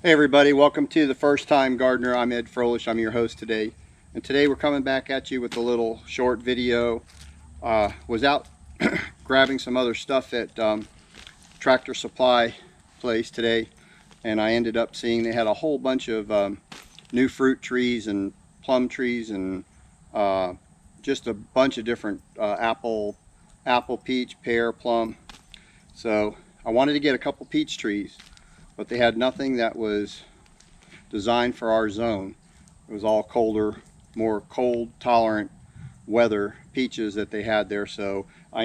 Hey everybody, welcome to The First Time Gardener. I'm Ed Froelich, I'm your host today. And today we're coming back at you with a little short video. Was out grabbing some other stuff at Tractor Supply place today, and I ended up seeing they had a whole bunch of new fruit trees and plum trees and just a bunch of different apple, peach, pear, plum. So I wanted to get a couple peach trees, but they had nothing that was designed for our zone. It was all colder, more cold tolerant weather peaches that they had there. So I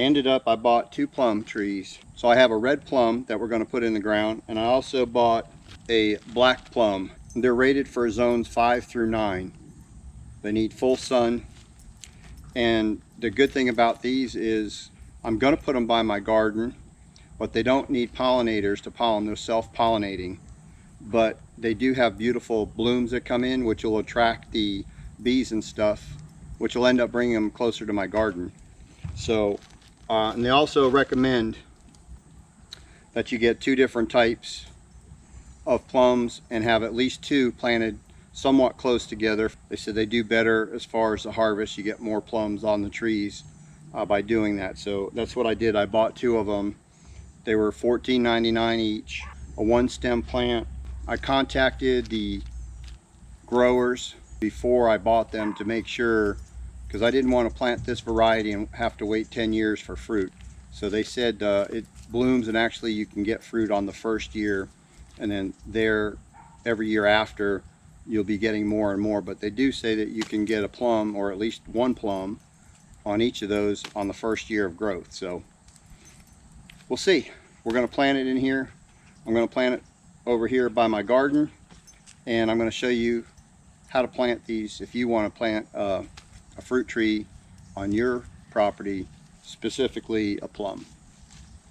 bought 2 plum trees. So I have a red plum that we're going to put in the ground, and I also bought a black plum. They're rated for zones 5 through 9. They need full sun, and the good thing about these is I'm going to put them by my garden, but they don't need pollinators to pollen. They're self-pollinating, but they do have beautiful blooms that come in, which will attract the bees and stuff, which will end up bringing them closer to my garden. So and they also recommend that you get 2 different types of plums and have at least 2 planted somewhat close together. They said they do better as far as the harvest. You get more plums on the trees by doing that. So that's what I did. I bought 2 of them. They were $14.99 each, a 1-stem plant. I contacted the growers before I bought them to make sure, because I didn't want to plant this variety and have to wait 10 years for fruit. So they said it blooms, and actually you can get fruit on the first year, and then every year after you'll be getting more and more. But they do say that you can get a plum, or at least 1 plum on each of those on the first year of growth. So we'll see. We're going to plant it in here. I'm going to plant it over here by my garden, and I'm going to show you how to plant these if you want to plant a fruit tree on your property, specifically a plum.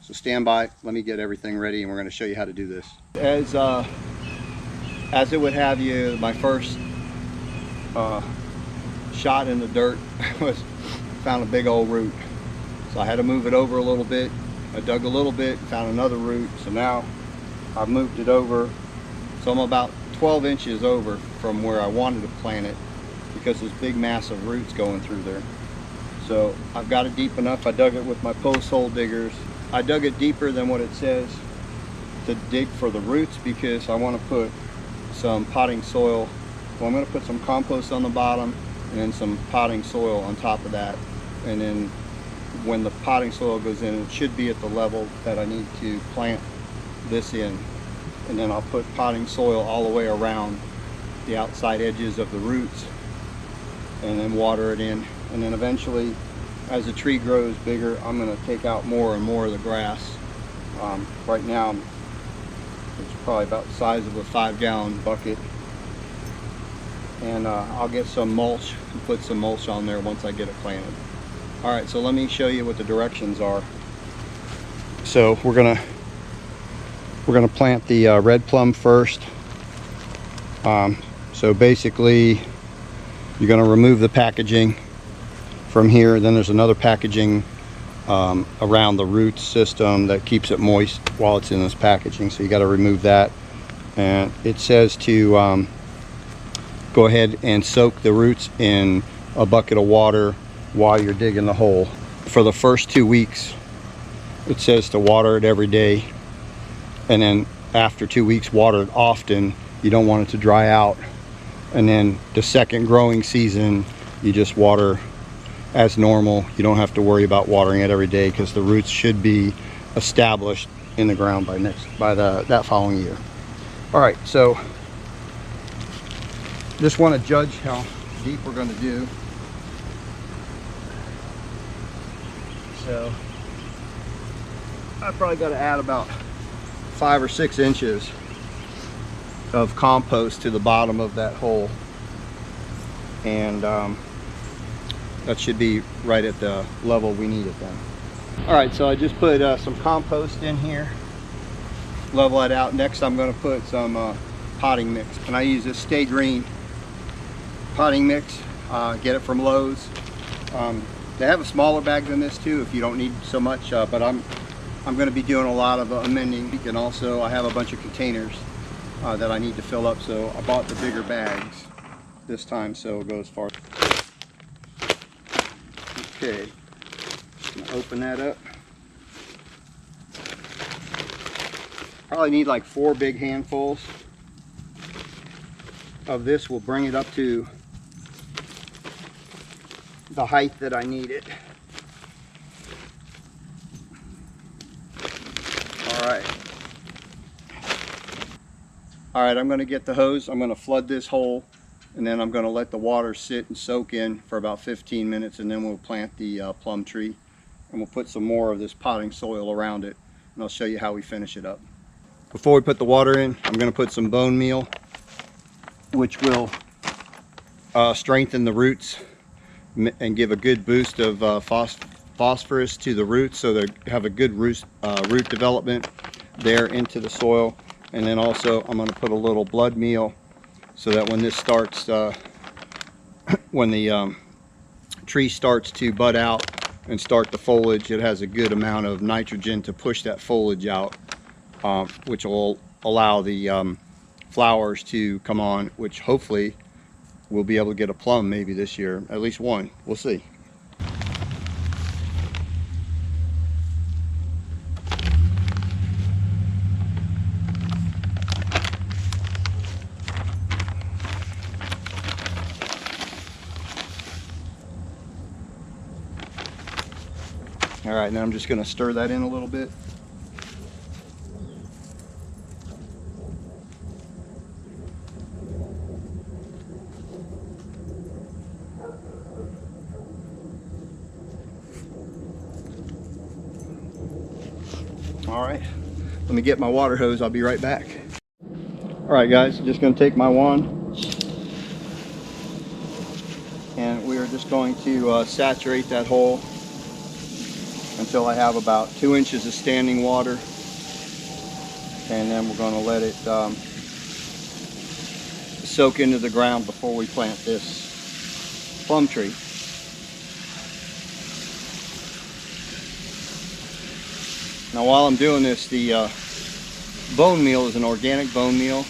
So stand by, let me get everything ready, and we're going to show you how to do this. As it would have you, my first shot in the dirt was found a big old root. So I had to move it over a little bit. I dug a little bit, found another root, so now I've moved it over. So I'm about 12 inches over from where I wanted to plant it, because there's big massive roots going through there. So I've got it deep enough. I dug it with my post hole diggers. I dug it deeper than what it says to dig for the roots, because I want to put some potting soil. Well, I'm going to put some compost on the bottom and then some potting soil on top of that, and then when the potting soil goes in, it should be at the level that I need to plant this in, and then I'll put potting soil all the way around the outside edges of the roots, and then water it in. And then eventually, as the tree grows bigger, I'm going to take out more and more of the grass. Right now it's probably about the size of a 5-gallon bucket, and I'll get some mulch and put some mulch on there once I get it planted. Alright, so let me show you what the directions are. So we're gonna plant the red plum first. So basically you're gonna remove the packaging from here. Then there's another packaging around the root system that keeps it moist while it's in this packaging, so you got to remove that. And it says to go ahead and soak the roots in a bucket of water while you're digging the hole. For the first 2 weeks it says to water it every day, and then after 2 weeks water it often. You don't want it to dry out. And then the second growing season you just water as normal. You don't have to worry about watering it every day, because the roots should be established in the ground by that following year. All right, so just want to judge how deep we're going to do. So I probably got to add about 5 or 6 inches of compost to the bottom of that hole, and that should be right at the level we need it then. All right, so I just put some compost in here, level it out. Next I'm going to put some potting mix, and I use this Stay Green potting mix. Get it from Lowe's. They have a smaller bag than this too if you don't need so much, but I'm going to be doing a lot of amending, and also I have a bunch of containers that I need to fill up, so I bought the bigger bags this time so it goes far. Okay, just gonna open that up. Probably need like 4 big handfuls of this. Will bring it up to the height that I need it. All right, I'm going to get the hose. I'm going to flood this hole, and then I'm going to let the water sit and soak in for about 15 minutes, and then we'll plant the plum tree, and we'll put some more of this potting soil around it, and I'll show you how we finish it up. Before we put the water in, I'm going to put some bone meal, which will strengthen the roots and give a good boost of phosphorus to the roots, so they have a good root development there into the soil. And then also I'm going to put a little blood meal so that when this starts, when the tree starts to bud out and start the foliage, it has a good amount of nitrogen to push that foliage out, which will allow the flowers to come on, which hopefully we'll be able to get a plum maybe this year, at least one. We'll see. All right, now I'm just going to stir that in a little bit. All right, let me get my water hose. I'll be right back. All right, guys, I'm just going to take my wand, and we are just going to saturate that hole until I have about 2 inches of standing water, and then we're going to let it soak into the ground before we plant this plum tree. Now while I'm doing this, the bone meal is an organic bone meal,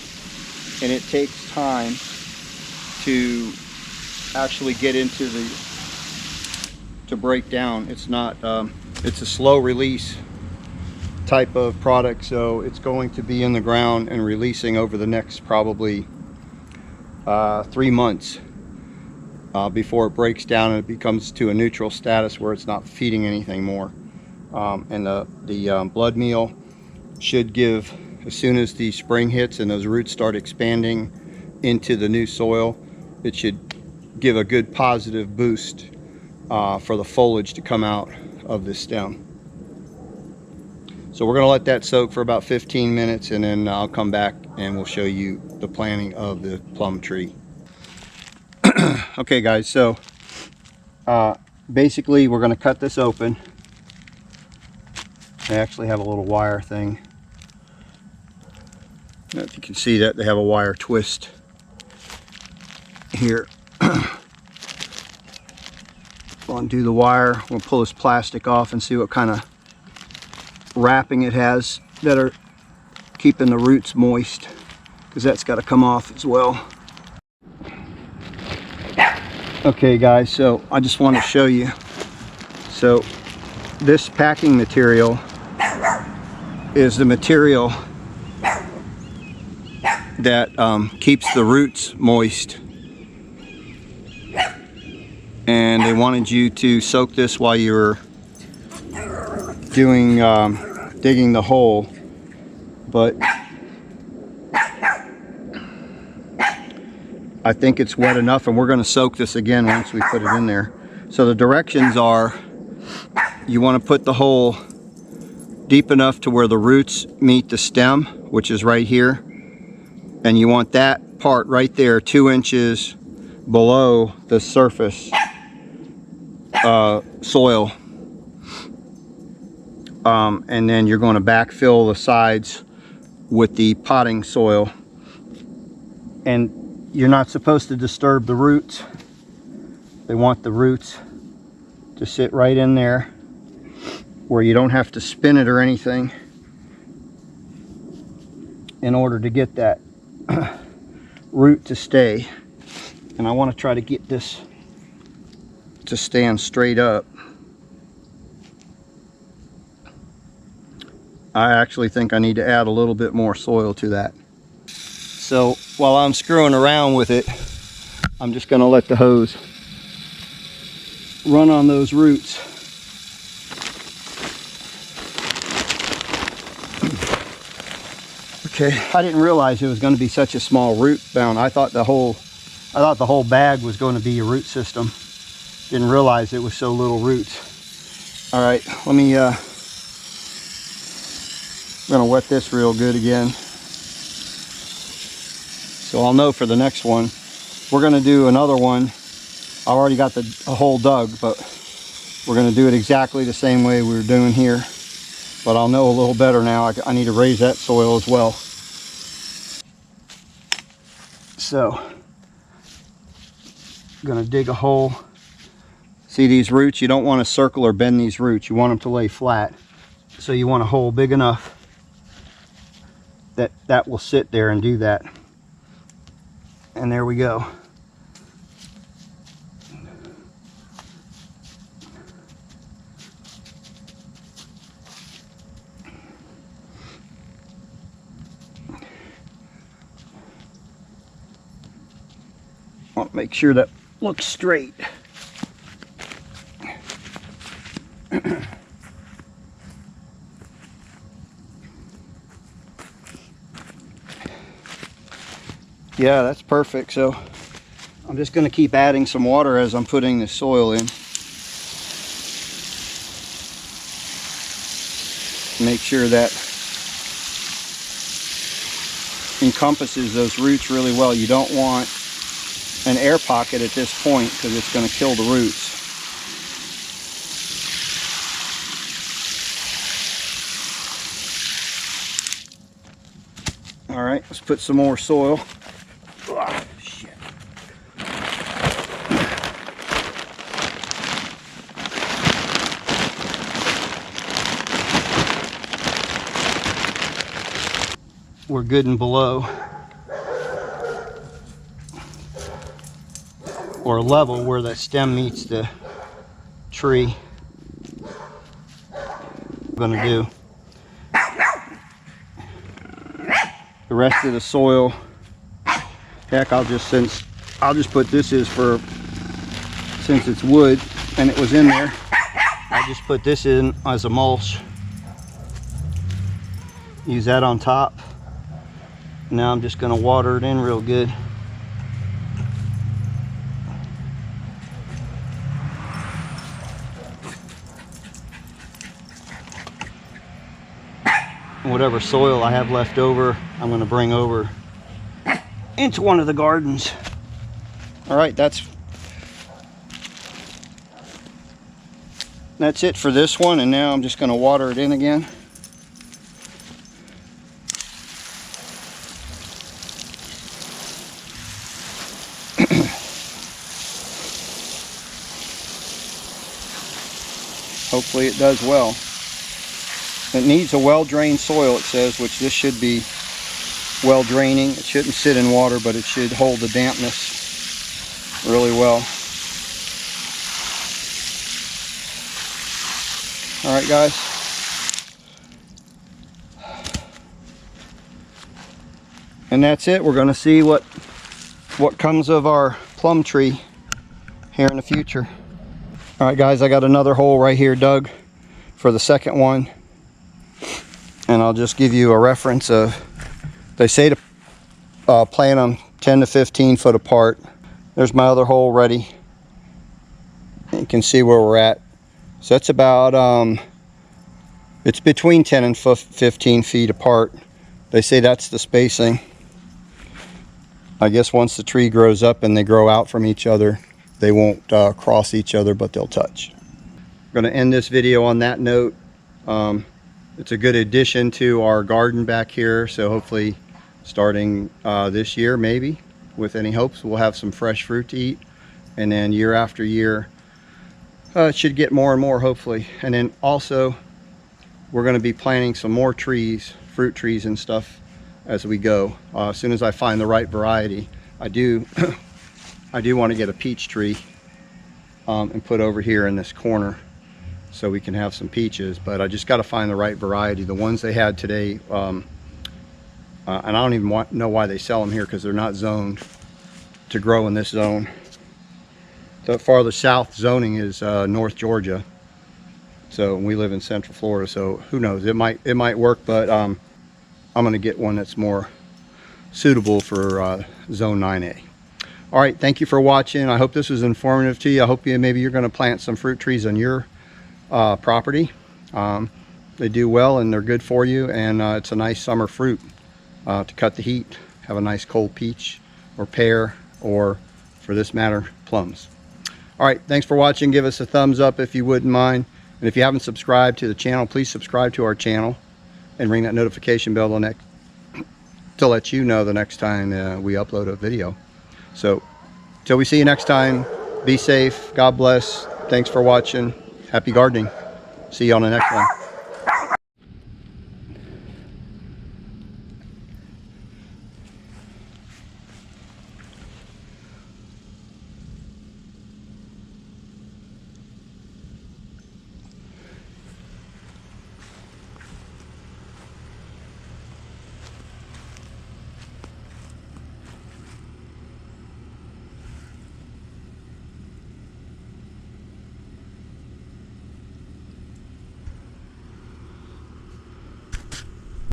and it takes time to actually get into to break down. It's not it's a slow release type of product, so it's going to be in the ground and releasing over the next probably 3 months before it breaks down and it becomes to a neutral status where it's not feeding anything more. And the blood meal should give, as soon as the spring hits and those roots start expanding into the new soil, it should give a good positive boost for the foliage to come out of the stem. So we're going to let that soak for about 15 minutes, and then I'll come back and we'll show you the planting of the plum tree. Okay guys, so basically we're going to cut this open. They actually have a little wire thing. If you can see that, they have a wire twist here. We'll undo the wire. We'll pull this plastic off and see what kind of wrapping it has that are keeping the roots moist, because that's got to come off as well. Okay guys, so I just want to show you. So this packing material is the material that keeps the roots moist, and they wanted you to soak this while you were doing digging the hole, but I think it's wet enough, and we're going to soak this again once we put it in there. So the directions are, you want to put the hole deep enough to where the roots meet the stem, which is right here, and you want that part right there 2 inches below the surface soil, and then you're going to backfill the sides with the potting soil, and you're not supposed to disturb the roots. They want the roots to sit right in there where you don't have to spin it or anything in order to get that root to stay. And I want to try to get this to stand straight up. I actually think I need to add a little bit more soil to that. So while I'm screwing around with it, I'm just going to let the hose run on those roots. Okay, I didn't realize it was going to be such a small root bound. I thought the whole bag was going to be a root system. Didn't realize it was so little roots. All right, let me I'm going to wet this real good again, so I'll know for the next one. We're going to do another one. I already got a hole dug, but we're going to do it exactly the same way we were doing here. But I'll know a little better now. I need to raise that soil as well. So, I'm going to dig a hole. See these roots? You don't want to circle or bend these roots. You want them to lay flat. So you want a hole big enough that that will sit there and do that. And there we go. Want to make sure that looks straight. Yeah, that's perfect. So I'm just going to keep adding some water as I'm putting the soil in. Make sure that encompasses those roots really well. You don't want an air pocket at this point because it's going to kill the roots. All right, let's put some more soil. Oh, shit. We're good and below, or level where the stem meets the tree. I'm going to do the rest of the soil. Heck, I'll just put this since it's wood and it was in there. I just put this in as a mulch. Use that on top. Now I'm just going to water it in real good. Whatever soil I have left over, I'm going to bring over into one of the gardens. All right, that's it for this one, and now I'm just going to water it in again. Hopefully it does well. It needs a well-drained soil, it says, which this should be well draining. It shouldn't sit in water, but it should hold the dampness really well. All right, guys. And that's it. We're going to see what comes of our plum tree here in the future. All right, guys, I got another hole right here dug for the second one. And I'll just give you a reference of, they say to plant them 10 to 15 foot apart. There's my other hole ready. You can see where we're at. So that's about, it's between 10 and 15 feet apart. They say that's the spacing. I guess once the tree grows up and they grow out from each other, they won't cross each other, but they'll touch. I'm going to end this video on that note. It's a good addition to our garden back here, so hopefully starting this year, maybe, with any hopes, we'll have some fresh fruit to eat. And then year after year, it should get more and more, hopefully. And then also, we're going to be planting some more trees, fruit trees and stuff, as we go. As soon as I find the right variety, I do want to get a peach tree and put over here in this corner so we can have some peaches, but I just got to find the right variety. The ones they had today, and I don't even know why they sell them here, because they're not zoned to grow in this zone. The farther south zoning is North Georgia, so we live in Central Florida, so who knows, it might work, but I'm going to get one that's more suitable for zone 9A. All right, thank you for watching. I hope this was informative to you. I hope maybe you're going to plant some fruit trees on your property. They do well and they're good for you, and it's a nice summer fruit to cut the heat. Have a nice cold peach or pear, or for this matter, plums. All right, thanks for watching. Give us a thumbs up if you wouldn't mind, and if you haven't subscribed to the channel, please subscribe to our channel and ring that notification bell to let you know the next time we upload a video. So till we see you next time, be safe, God bless, thanks for watching, happy gardening, see you on the next one.